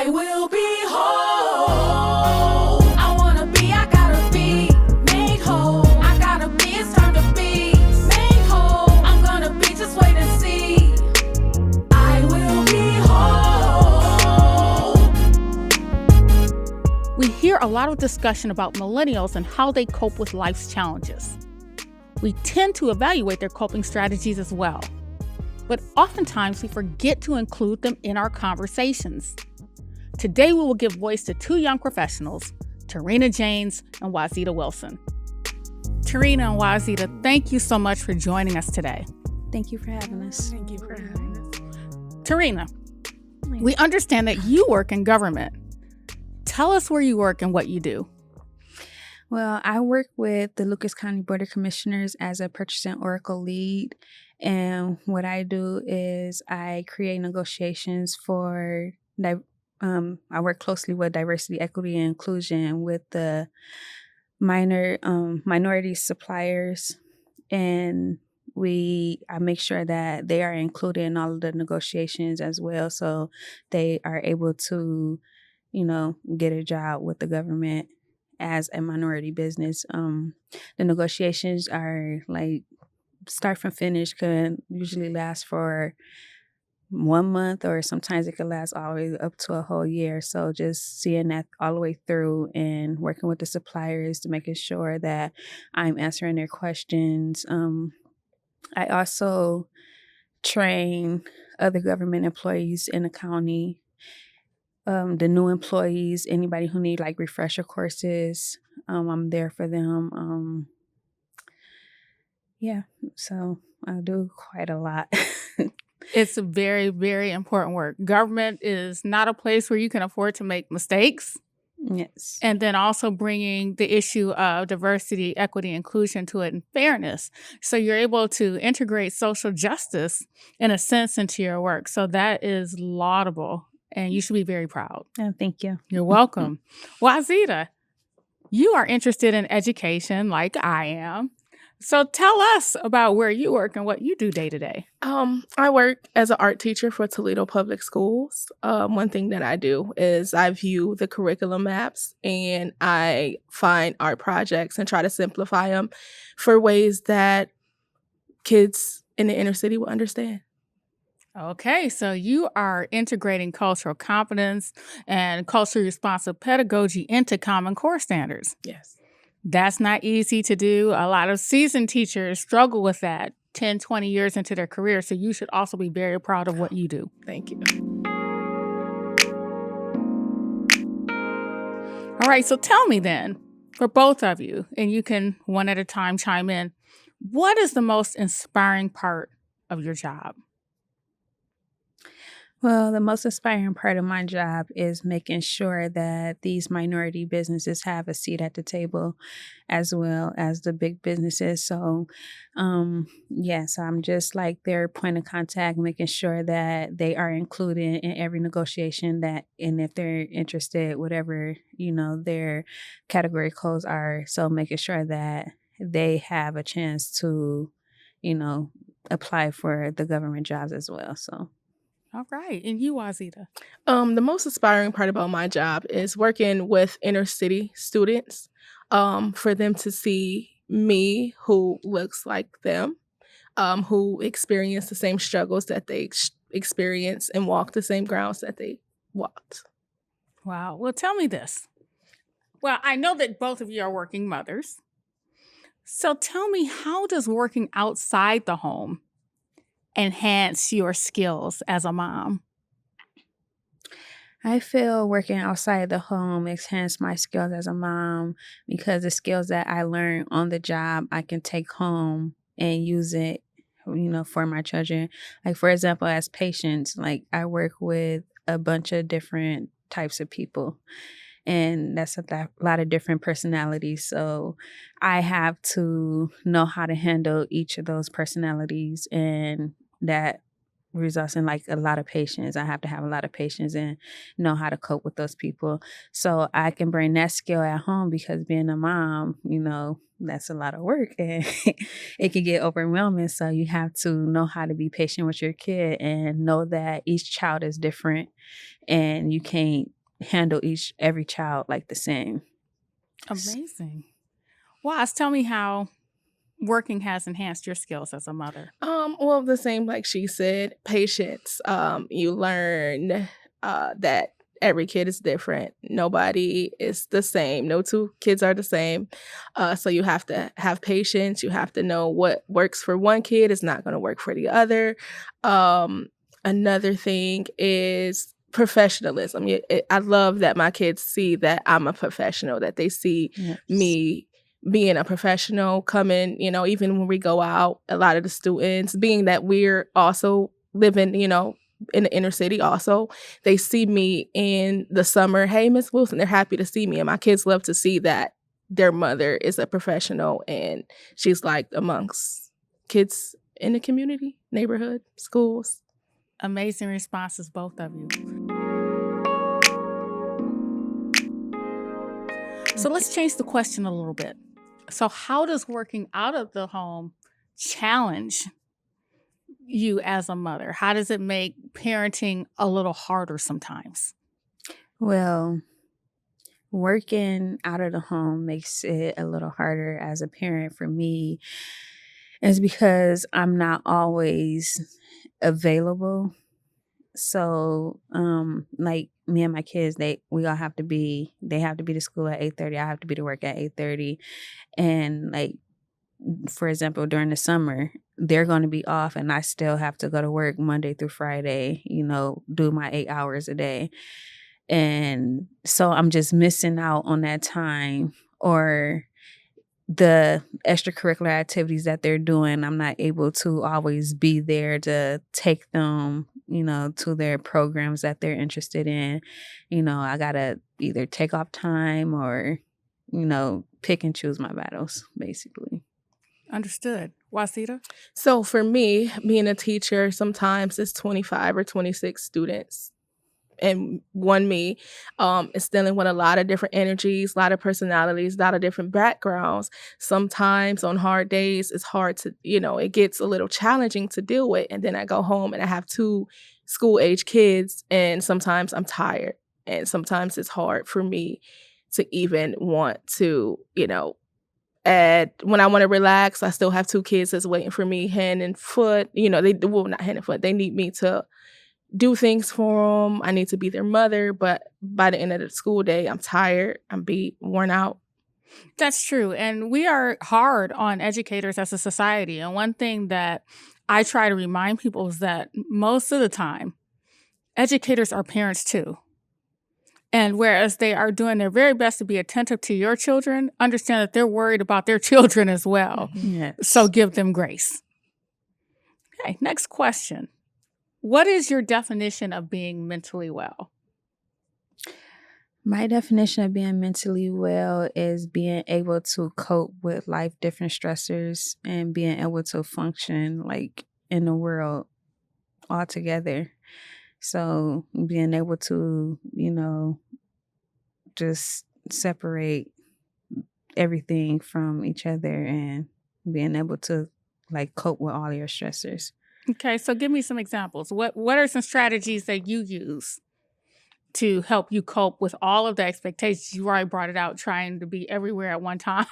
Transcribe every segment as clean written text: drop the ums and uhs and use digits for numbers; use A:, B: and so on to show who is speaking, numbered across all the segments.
A: I will be whole. I wanna be, I gotta be made whole. I gotta be, it's time to be made whole. I'm gonna be, just wait and see. I will be whole.
B: We hear a lot of discussion about millennials and how they cope with life's challenges. We tend to evaluate their coping strategies as well, but oftentimes we forget to include them in our conversations. Today, we will give voice to two young professionals, Terina Jaynes and Wazeda Wilson. Terina and Wazeda, thank you so much for joining us today.
C: Thank you for having us.
D: Thank you for having us.
B: Terina, we understand that you work in government. Tell us where you work and what you do.
C: Well, I work with the Lucas County Board of Commissioners as a purchasing oracle lead. And what I do is I create negotiations for, I work closely with diversity, equity, and inclusion with the minority suppliers. And I make sure that they are included in all of the negotiations as well. So they are able to, get a job with the government as a minority business. The negotiations are like start from finish, could usually last for 1 month, or sometimes it could last all the way up to a whole year. So just seeing that all the way through and working with the suppliers to making sure that I'm answering their questions. I also train other government employees in the county, the new employees, anybody who need like refresher courses. I'm there for them. So I do quite a lot.
B: It's a very, very important work. Government is not a place where you can afford to make mistakes.
C: Yes.
B: And then also bringing the issue of diversity, equity, inclusion to it, and fairness. So you're able to integrate social justice in a sense into your work. So that is laudable, and you should be very proud.
C: Oh, thank you.
B: You're welcome. Wazeda, you are interested in education like I am. So tell us about where you work and what you do day to day.
D: I work as an art teacher for Toledo Public Schools. One thing that I do is I view the curriculum maps and I find art projects and try to simplify them for ways that kids in the inner city will understand.
B: Okay, so you are integrating cultural competence and culturally responsive pedagogy into Common Core standards.
D: Yes.
B: That's not easy to do. A lot of seasoned teachers struggle with that 10, 20 years into their career. So you should also be very proud of what you do.
D: Thank you.
B: All right, so tell me then, for both of you, and you can one at a time chime in, what is the most inspiring part of your job?
C: Well, the most inspiring part of my job is making sure that these minority businesses have a seat at the table as well as the big businesses. So, so I'm just like their point of contact, making sure that they are included in every negotiation and if they're interested, whatever, their category codes are. So making sure that they have a chance to, apply for the government jobs as well. So.
B: All right. And you, Wazeda?
D: The most inspiring part about my job is working with inner city students, for them to see me who looks like them, who experience the same struggles that they experience and walk the same grounds that they walked.
B: Wow. Well, tell me this. Well, I know that both of you are working mothers. So tell me, how does working outside the home enhance your skills as a mom?
C: I feel working outside the home enhanced my skills as a mom because the skills that I learned on the job, I can take home and use it, for my children. Like, for example, as patients, like I work with a bunch of different types of people. And that's a lot of different personalities. So I have to know how to handle each of those personalities, and that results in like a lot of patience. I have to have a lot of patience and know how to cope with those people. So I can bring that skill at home, because being a mom, that's a lot of work and it can get overwhelming. So you have to know how to be patient with your kid and know that each child is different and you can't handle every child like the same.
B: Amazing. Waz, tell me how working has enhanced your skills as a mother.
D: Well, the same like she said, patience. You learn that every kid is different. Nobody is the same. No two kids are the same. So you have to have patience. You have to know what works for one kid is not going to work for the other. Another thing is professionalism. I love that my kids see that I'm a professional, that they see me being a professional, coming, even when we go out, a lot of the students, being that we're also living, in the inner city also, they see me in the summer. Hey, Miss Wilson, they're happy to see me. And my kids love to see that their mother is a professional and she's liked amongst kids in the community, neighborhood, schools.
B: Amazing responses, both of you. So let's change the question a little bit. So how does working out of the home challenge you as a mother? How does it make parenting a little harder sometimes?
C: Well, working out of the home makes it a little harder as a parent for me, is because I'm not always available. So, like me and my kids, they have to be to school at 8:30. I have to be to work at 8:30. And like, for example, during the summer, they're going to be off and I still have to go to work Monday through Friday, do my 8 hours a day. And so I'm just missing out on that time, or the extracurricular activities that they're doing. I'm not able to always be there to take them, to their programs that they're interested in. I got to either take off time or, pick and choose my battles, basically.
B: Understood. Wazeda?
D: So for me, being a teacher, sometimes it's 25 or 26 students and one me, is dealing with a lot of different energies, a lot of personalities, a lot of different backgrounds. Sometimes on hard days, it's hard to, it gets a little challenging to deal with. And then I go home and I have 2 school-age kids, and sometimes I'm tired. And sometimes it's hard for me to even want to, when I want to relax, I still have 2 kids that's waiting for me hand and foot. Not hand and foot. They need me to do things for them. I need to be their mother. But by the end of the school day, I'm tired. I'm beat, worn out.
B: That's true. And we are hard on educators as a society. And one thing that I try to remind people is that most of the time, educators are parents too. And whereas they are doing their very best to be attentive to your children, understand that they're worried about their children as well.
C: Yes.
B: So give them grace. Okay, next question. What is your definition of being mentally well?
C: My definition of being mentally well is being able to cope with life different stressors and being able to function like in the world all together. So being able to, just separate everything from each other and being able to like cope with all your stressors.
B: Okay, so give me some examples. What are some strategies that you use to help you cope with all of the expectations? You already brought it out, trying to be everywhere at one time,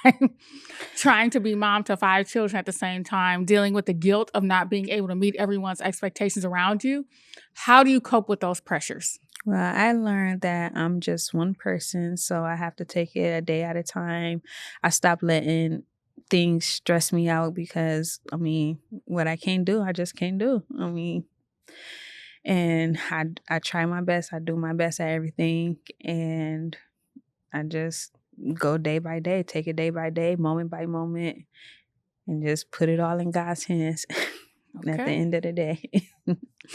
B: trying to be mom to 5 children at the same time, dealing with the guilt of not being able to meet everyone's expectations around you. How do you cope with those pressures?
C: Well, I learned that I'm just one person, so I have to take it a day at a time. I stopped letting things stress me out because, what I can't do, I just can't do. And I try my best. I do my best at everything. And I just go day by day, take it day by day, moment by moment, and just put it all in God's hands at the end of the day.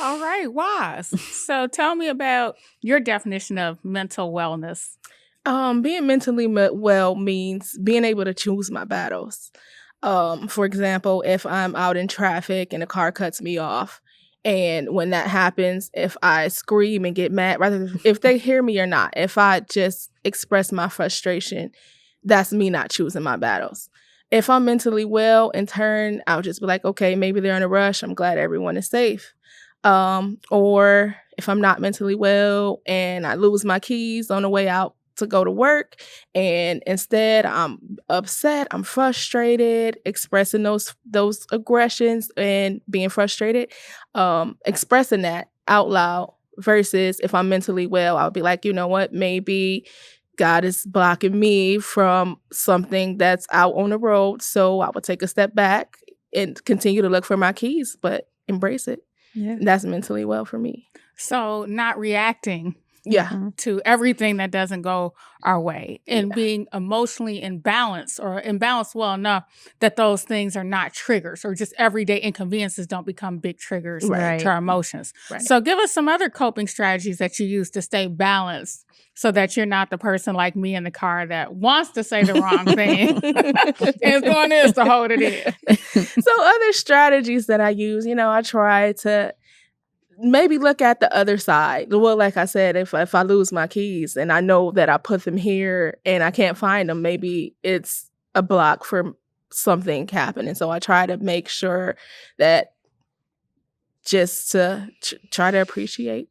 B: All right, Waz. So tell me about your definition of mental wellness.
D: Being mentally well means being able to choose my battles. For example, if I'm out in traffic and a car cuts me off And when that happens, if I scream and get mad, rather than if they hear me or not, if I just express my frustration, that's me not choosing my battles. If I'm mentally well, in turn, I'll just be like, okay, maybe they're in a rush. I'm glad everyone is safe. Or if I'm not mentally well and I lose my keys on the way out to go to work, and instead I'm upset, I'm frustrated, expressing those aggressions and being frustrated, expressing that out loud, versus if I'm mentally well, I'll be like, you know what, maybe God is blocking me from something that's out on the road. So I would take a step back and continue to look for my keys, but embrace it.
C: Yeah.
D: That's mentally well for me.
B: So not reacting
D: Yeah.
B: to everything that doesn't go our way, and being emotionally imbalanced, or imbalanced well enough that those things are not triggers, or just everyday inconveniences don't become big triggers
C: Right.
B: to our emotions.
D: Right.
B: So give us some other coping strategies that you use to stay balanced, so that you're not the person like me in the car that wants to say the wrong thing and doing this to hold it in.
D: So other strategies that I use, I try to maybe look at the other side. Well, like I said, if I lose my keys and I know that I put them here and I can't find them, maybe it's a block for something happening. So I try to make sure that just to try to appreciate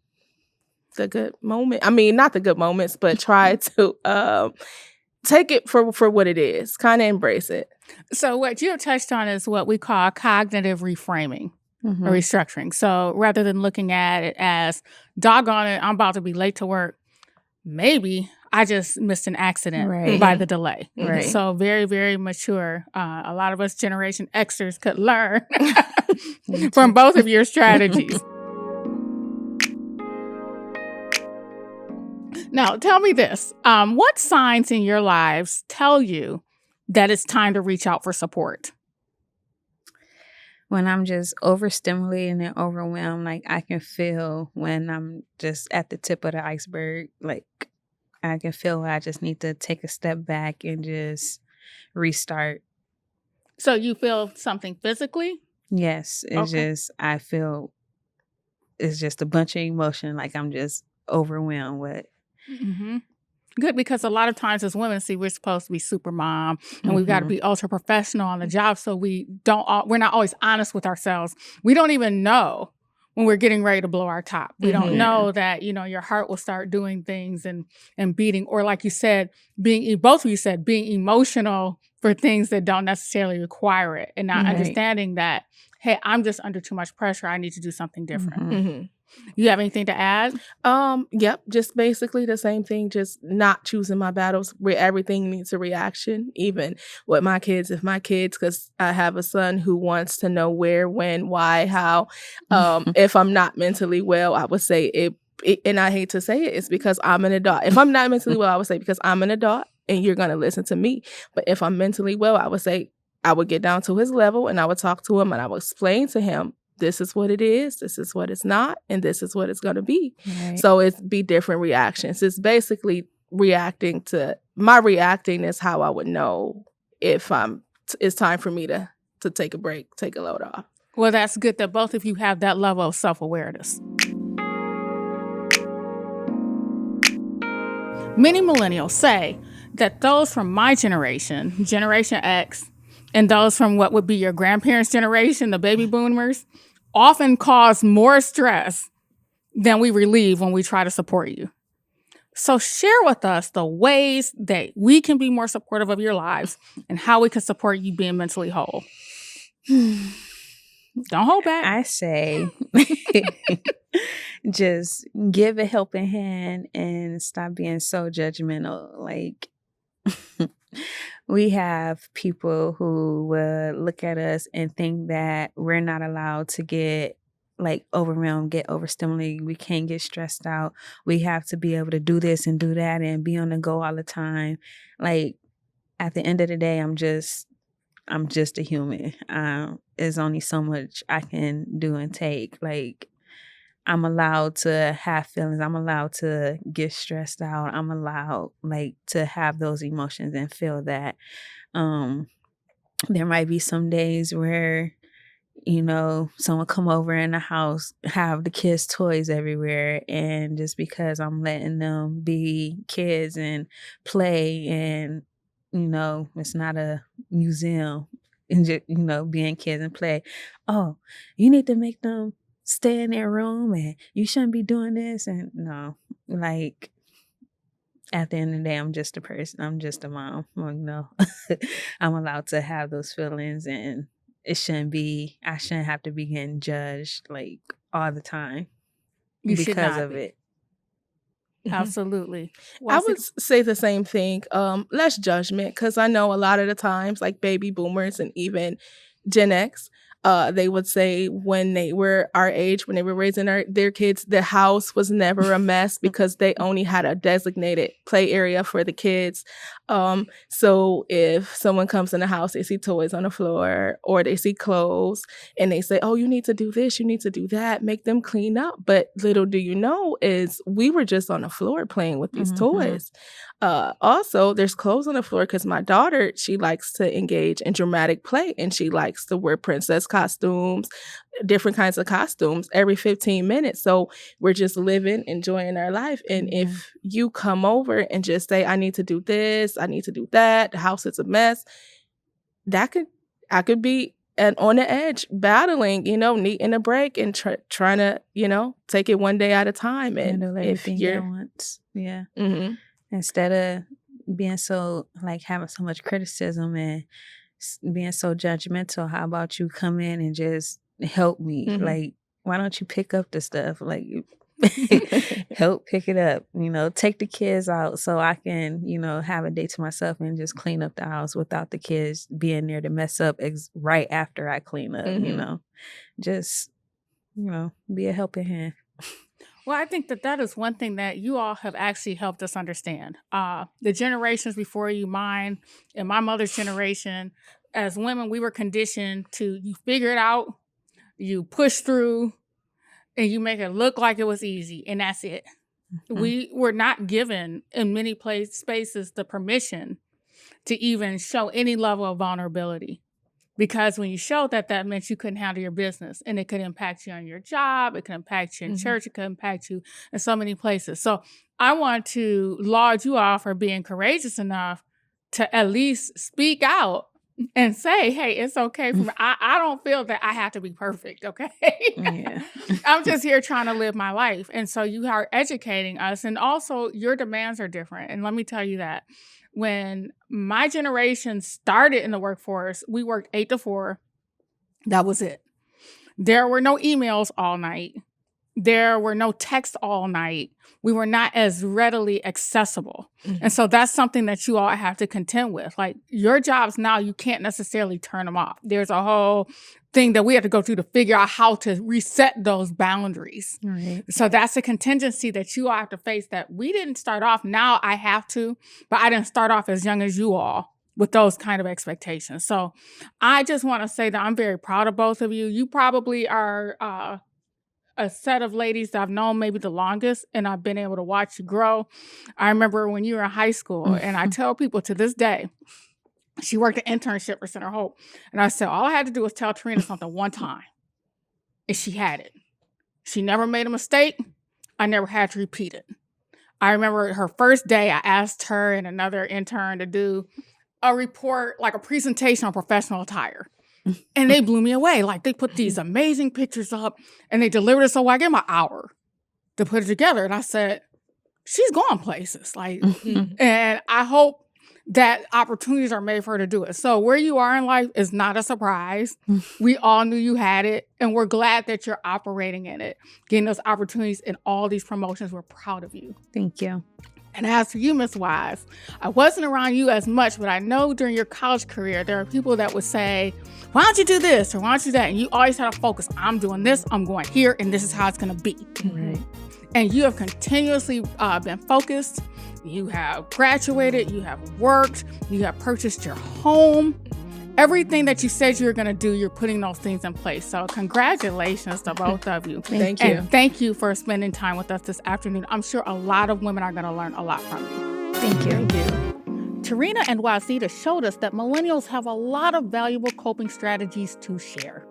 D: the good moment. I mean, not the good moments, but try to take it for what it is, kind of embrace it.
B: So what you have touched on is what we call cognitive reframing.
C: Mhm.
B: Or restructuring. So rather than looking at it as, doggone it, I'm about to be late to work, maybe I just missed an accident
C: Right.
B: by the delay.
C: Right.
B: So very, very mature. A lot of us Generation Xers could learn from both of your strategies. Now, tell me this. What signs in your lives tell you that it's time to reach out for support?
C: When I'm just overstimulated and overwhelmed, like I can feel when I'm just at the tip of the iceberg, like I can feel I just need to take a step back and just restart.
B: So you feel something physically?
C: Yes, it's
B: Okay.
C: just, I feel it's just a bunch of emotion, like I'm just overwhelmed with.
B: Mm-hmm. Good, because a lot of times as women, we're supposed to be super mom, and we've got to be ultra professional on the job. So we're not always honest with ourselves. We don't even know when we're getting ready to blow our top. We don't know that, your heart will start doing things and beating, or like you said, both of you said, being emotional for things that don't necessarily require it, and not
C: Right.
B: understanding that, hey, I'm just under too much pressure. I need to do something different.
C: Mhm.
B: You have anything to add?
D: Yep, just basically the same thing, just not choosing my battles. Everything needs a reaction, even with my kids. Because I have a son who wants to know where, when, why, how. If I'm not mentally well, I would say it, and I hate to say it, it's because I'm an adult. If I'm not mentally well, I would say because I'm an adult and you're going to listen to me. But if I'm mentally well, I would say I would get down to his level and I would talk to him and I would explain to him, this is what it is, this is what it's not, and this is what it's going to be.
C: Right.
D: So it's be different reactions. It's basically reacting is how I would know if it's time for me to take a break, take a load off.
B: Well, that's good that both of you have that level of self-awareness. Many millennials say that those from my generation, Generation X, and those from what would be your grandparents' generation, the baby boomers, often cause more stress than we relieve when we try to support you. So share with us the ways that we can be more supportive of your lives and how we can support you being mentally whole. Don't hold back.
C: I say just give a helping hand and stop being so judgmental. Like we have people who will look at us and think that we're not allowed to get like overwhelmed, get overstimulated. We can't get stressed out. We have to be able to do this and do that and be on the go all the time. Like at the end of the day, I'm just a human. There's only so much I can do and take. Like I'm allowed to have feelings. I'm allowed to get stressed out. I'm allowed like to have those emotions and feel that. There might be some days where someone come over in the house, have the kids' toys everywhere, and just because I'm letting them be kids and play, and it's not a museum, and just being kids and play. Oh, you need to make them stay in their room, and you shouldn't be doing this. And no, like, at the end of the day, I'm just a person. I'm just a mom. I'm allowed to have those feelings, and I shouldn't have to be getting judged like all the time
B: You should
C: because
B: not
C: of
B: be.
C: it.
B: Absolutely.
D: I would say the same thing. Less judgment, because I know a lot of the times, like baby boomers and even Gen X, they would say when they were our age, when they were raising their kids, the house was never a mess because they only had a designated play area for the kids. So if someone comes in the house, they see toys on the floor or they see clothes and they say, oh, you need to do this, you need to do that, make them clean up. But little do you know is we were just on the floor playing with these toys. Also, there's clothes on the floor because my daughter, she likes to engage in dramatic play and she likes to wear princess costumes, different kinds of costumes every 15 minutes. So we're just living, enjoying our life. And if you come over and just say, I need to do this, I need to do that, the house is a mess, I could be on the edge, battling, needing a break and trying to, take it one day at a time. And
C: Handle everything at once. Yeah. Instead of being so, like, having so much criticism and being so judgmental, how about you come in and just help me? Like, why don't you pick up the stuff? Like, help pick it up, take the kids out so I can, have a day to myself and just clean up the house without the kids being there to mess up right after I clean up, just, be a helping hand.
B: Well, I think that is one thing that you all have actually helped us understand. The generations before you, mine and my mother's generation, as women, we were conditioned to, you figure it out, you push through, and you make it look like it was easy, and that's it. We were not given, in many spaces, the permission to even show any level of vulnerability. Because when you showed that meant you couldn't handle your business, and it could impact you on your job, it could impact you in church, it could impact you in so many places. So I want to laud you all for being courageous enough to at least speak out and say, hey, it's okay for me. I don't feel that I have to be perfect, okay?
C: Yeah.
B: I'm just here trying to live my life. And so you are educating us, and also your demands are different. And let me tell you that. When my generation started in the workforce, we worked 8 to 4. That was it. There were no emails all night. There were no texts all night. We were not as readily accessible. And so that's something that you all have to contend with. Like, your jobs now, you can't necessarily turn them off. There's a whole thing that we have to go through to figure out how to reset those boundaries.
C: Right.
B: So that's a contingency that you all have to face, that we didn't start off. Now I have to, but I didn't start off as young as you all with those kind of expectations. So I just want to say that I'm very proud of both of you. You probably are a set of ladies that I've known maybe the longest, and I've been able to watch you grow. I remember when you were in high school, and I tell people to this day, she worked an internship for Center Hope. And I said, all I had to do was tell Terina something one time, and she had it. She never made a mistake. I never had to repeat it. I remember her first day, I asked her and another intern to do a report, like a presentation on professional attire. And they blew me away. Like, they put these amazing pictures up and they delivered it. So I gave them an hour to put it together. And I said, she's going places. Like, and I hope that opportunities are made for her to do it. So where you are in life is not a surprise. We all knew you had it, and we're glad that you're operating in it, getting those opportunities in all these promotions. We're proud of you.
C: Thank you.
B: And as for you, Ms. Wise, I wasn't around you as much, but I know during your college career, there are people that would say, why don't you do this or why don't you do that? And you always had to focus, I'm doing this, I'm going here, and this is how it's going to be.
C: Right.
B: And you have continuously been focused. You have graduated, you have worked, you have purchased your home. Everything that you said you were going to do, you're putting those things in place. So congratulations to both of you.
D: Thank you.
B: And thank you for spending time with us this afternoon. I'm sure a lot of women are going to learn a lot from you.
C: Thank you.
D: Thank you.
B: Terina and Wazeda showed us that millennials have a lot of valuable coping strategies to share.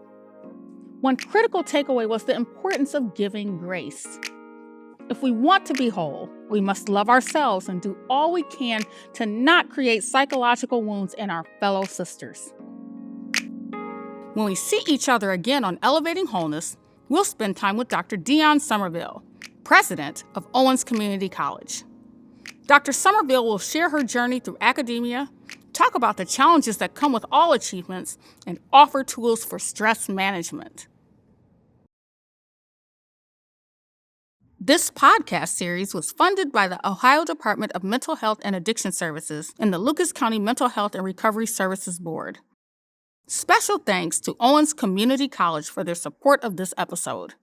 B: One critical takeaway was the importance of giving grace. If we want to be whole, we must love ourselves and do all we can to not create psychological wounds in our fellow sisters. When we see each other again on Elevating Wholeness, we'll spend time with Dr. Dione Somerville, president of Owens Community College. Dr. Somerville will share her journey through academia, talk about the challenges that come with all achievements, and offer tools for stress management. This podcast series was funded by the Ohio Department of Mental Health and Addiction Services and the Lucas County Mental Health and Recovery Services Board. Special thanks to Owens Community College for their support of this episode.